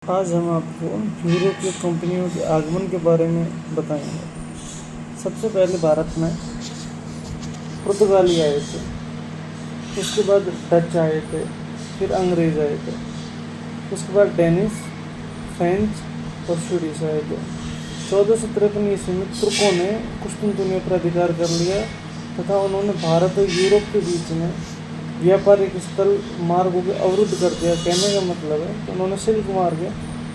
आज हम आपको यूरोपीय कंपनियों के आगमन के बारे में बताएंगे। सबसे पहले भारत में पुर्तगाली आए थे, उसके बाद डच आए थे, फिर अंग्रेज़ आए थे, उसके बाद डेनिश, फ्रेंच और स्वीडिश आए थे। 1453 ईस्वी में तुर्कों ने कुस्तुनतुनिया पर अधिकार कर लिया तथा उन्होंने भारत और यूरोप के बीच में व्यापारिक स्थल मार्गों को अवरुद्ध कर दिया। कहने का मतलब है कि उन्होंने सिल्क मार्ग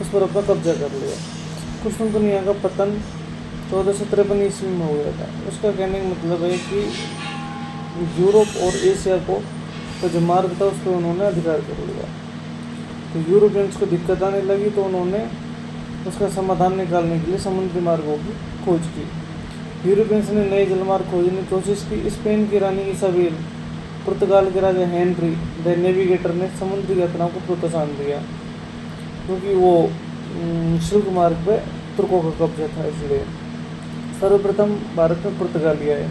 उस पर अपना कब्जा कर लिया। कुस्तुनतुनिया का पतन 1453 ईस्वी में हो गया था। उसका कहने का मतलब है कि यूरोप और एशिया को तो जो मार्ग था उस पर उन्होंने अधिकार कर लिया। तो यूरोपियंस को दिक्कत आने लगी तो उन्होंने उसका समाधान निकालने के लिए समुद्री मार्गों की खोज की। यूरोपियंस ने नए जलमार्ग खोजने की कोशिश की। स्पेन की रानी इसाबेल, पुर्तगाल के राजा हेनरी द नेविगेटर ने समुद्री यात्राओं को प्रोत्साहन दिया क्योंकि वो सिल्क मार्ग पे तुर्कों का कब्जा था। इसलिए सर्वप्रथम भारत में पुर्तगाली आए।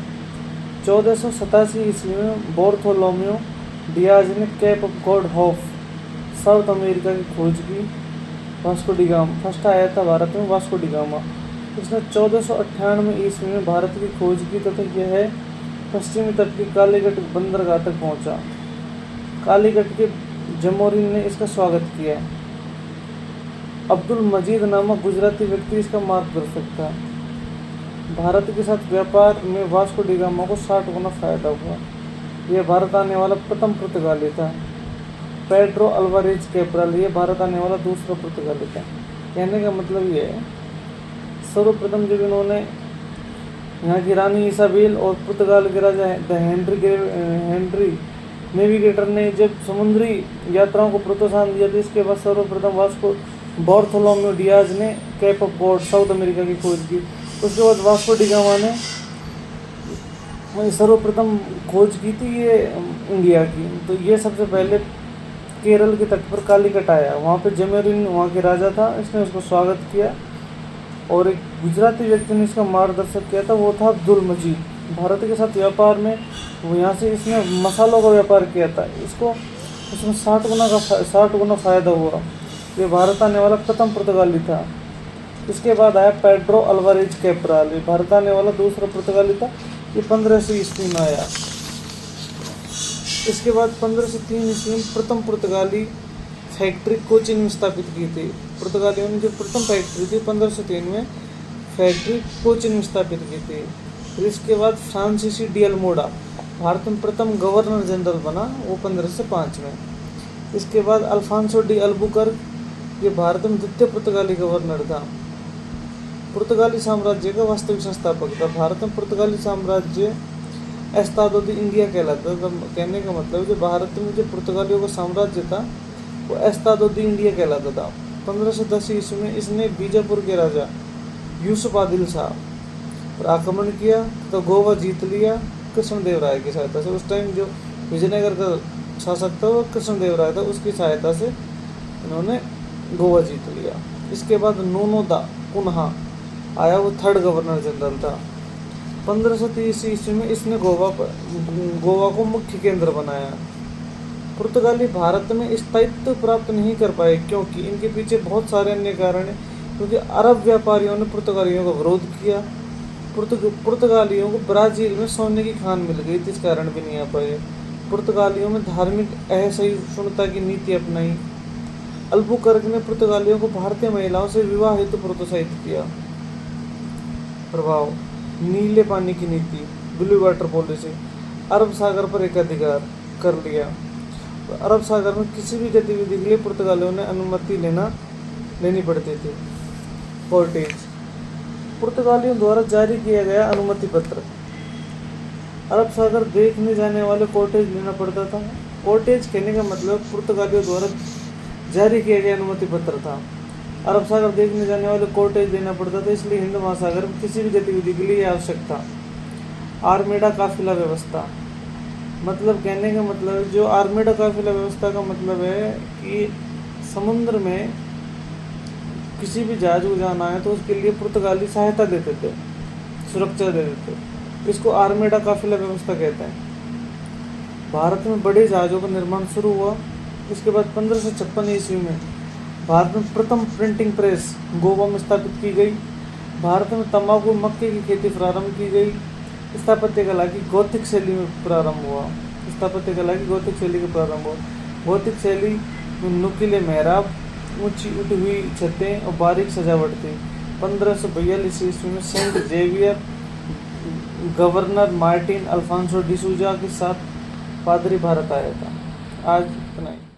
1487 ईस्वी में बार्थोलोमेओ डियाज ने Cape of Good Hope South America की खोज की। वास्को डी गामा फर्स्ट आया था भारत में, वास्को डी गामा। इसने 1498 ईस्वी में भारत की खोज की तथा यह पश्चिमी तट की कालीगढ़ बंदरगाह तक पहुंचा। कालीगढ़ के जमोरिन ने इसका स्वागत किया। अब्दुल मजीद नामक गुजराती व्यक्ति इसका मार्गदर्शक था। भारत के साथ व्यापार में वास्को डी गामा को 60 गुना फायदा हुआ। यह भारत आने वाला प्रथम पुर्तगाली था। पेड्रो अल्वारेज कैब्रल, ये भारत आने वाला दूसरा पुर्तगाली था। कहने का मतलब ये है, सर्वप्रथम जब इन्होंने यहाँ की रानी इसाबेल और पुर्तगाल के राजा हेनरी नेविगेटर ने जब समुद्री यात्राओं को प्रोत्साहन दिया तो इसके बाद सर्वप्रथम बार्थोलोमेओ डियाज ने Cape of Good South America की खोज की। उसके बाद वास्को डी गामा ने सर्वप्रथम खोज की थी ये इंडिया की। तो ये सबसे पहले केरल के तट पर कालीकट आया। वहाँ पे जमोरिन वहाँ के राजा था, इसने उसको स्वागत किया और एक गुजराती व्यक्ति ने इसका मार्गदर्शक किया था, वो था अब्दुल मजीद। भारत के साथ व्यापार में वो यहाँ से इसने मसालों का व्यापार किया था। उसमें 60 गुना फ़ायदा हुआ। ये भारत आने वाला प्रथम पुर्तगाली था। इसके बाद आया पेड्रो अल्वारेज कैब्रल, ये भारत आने वाला दूसरा पुर्तगाली था। ये 1500 ईस्वी में आया। इसके बाद 1503 ईस्वी में प्रथम पुर्तगाली फैक्ट्री कोचिन में स्थापित की थी। पुर्तगालियों ने जो प्रथम फैक्ट्री थी 1503 में फैक्ट्री कोचिन में स्थापित की थी। फिर इसके बाद फ्रांसीसी डी अल्मोडा भारत में प्रथम गवर्नर जनरल बना, वो 1505 में। इसके बाद अल्फांसो डी अल्बुकर्क, ये भारत में द्वितीय पुर्तगाली गवर्नर था। पुर्तगाली साम्राज्य का वास्तविक संस्थापक था। भारत में पुर्तगाली साम्राज्य एस्तादो दी इंडिया कहलाता था। कहने का मतलब जो भारत में जो पुर्तगालियों का साम्राज्य था वो एस्तादो दी इंडिया कहलाता था। 1510 ईस्वी में इसने बीजापुर के राजा यूसुफ आदिल शाह पर आक्रमण किया तो गोवा जीत लिया कृष्णदेव राय की सहायता से। उस टाइम जो विजयनगर का शासक था वो कृष्णदेव राय था, उसकी सहायता से इन्होंने गोवा जीत लिया। इसके बाद नोनोदा कुन्हा आया, वो थर्ड गवर्नर जनरल था। 1530 ईस्वी में इसने गोवा को मुख्य केंद्र बनाया। पुर्तगाली भारत में स्थायित्व प्राप्त नहीं कर पाए क्योंकि इनके पीछे बहुत सारे अन्य कारण हैं। क्योंकि अरब व्यापारियों ने पुर्तगालियों का विरोध किया। पुर्तगालियों को ब्राज़ील में सोने की खान मिल गई, इस कारण भी नहीं आ पाए। पुर्तगालियों में धार्मिक असहिष्णुता की नीति अपनाई। अल्बुकर्क ने पुर्तगालियों को भारतीय महिलाओं से विवाह हेतु प्रोत्साहित किया। प्रभाव: नीले पानी की नीति, ब्लू वाटर पॉलिसी, अरब सागर पर एकाधिकार कर लिया। तो अरब सागर में किसी भी गतिविधि के लिए पुर्तगालियों ने अनुमति लेनी पड़ती थी। कॉर्टेज: पुर्तगालियों द्वारा जारी किया गया अनुमति पत्र। अरब सागर देखने जाने वाले कॉर्टेज लेना पड़ता था। कॉर्टेज कहने का मतलब पुर्तगालियों द्वारा जारी किया गया अनुमति पत्र था। अरब सागर देखने जाने वाले कॉर्टेज लेना पड़ता था, इसलिए हिंद महासागर में किसी भी गतिविधि के लिए आवश्यक था। आर्मेडा काफिला व्यवस्था, मतलब कहने का मतलब जो आर्मेडा काफिला व्यवस्था का मतलब है कि समुद्र में किसी भी जहाज को जाना है तो उसके लिए पुर्तगाली सहायता देते थे, सुरक्षा देते थे। इसको आर्मेडा काफिला व्यवस्था कहते हैं। भारत में बड़े जहाज़ों का निर्माण शुरू हुआ। इसके बाद 1556 ईस्वी में भारत में प्रथम प्रिंटिंग प्रेस गोवा में स्थापित की गई। भारत में तंबाकू मक्के की खेती प्रारंभ की गई। स्थापत्य कला की गौथिक शैली में प्रारंभ हुआ। स्थापत्य कला की गौथिक शैली का प्रारंभ हुआ। गौथिक शैली में नुकीले मेहराब, ऊंची उठी हुई छतें और बारीक सजावट थी। 1542 ईस्वी में Saint Xavier governor Martin Alfonso D'Souza के साथ पादरी भारत आया था। आज इतना ही।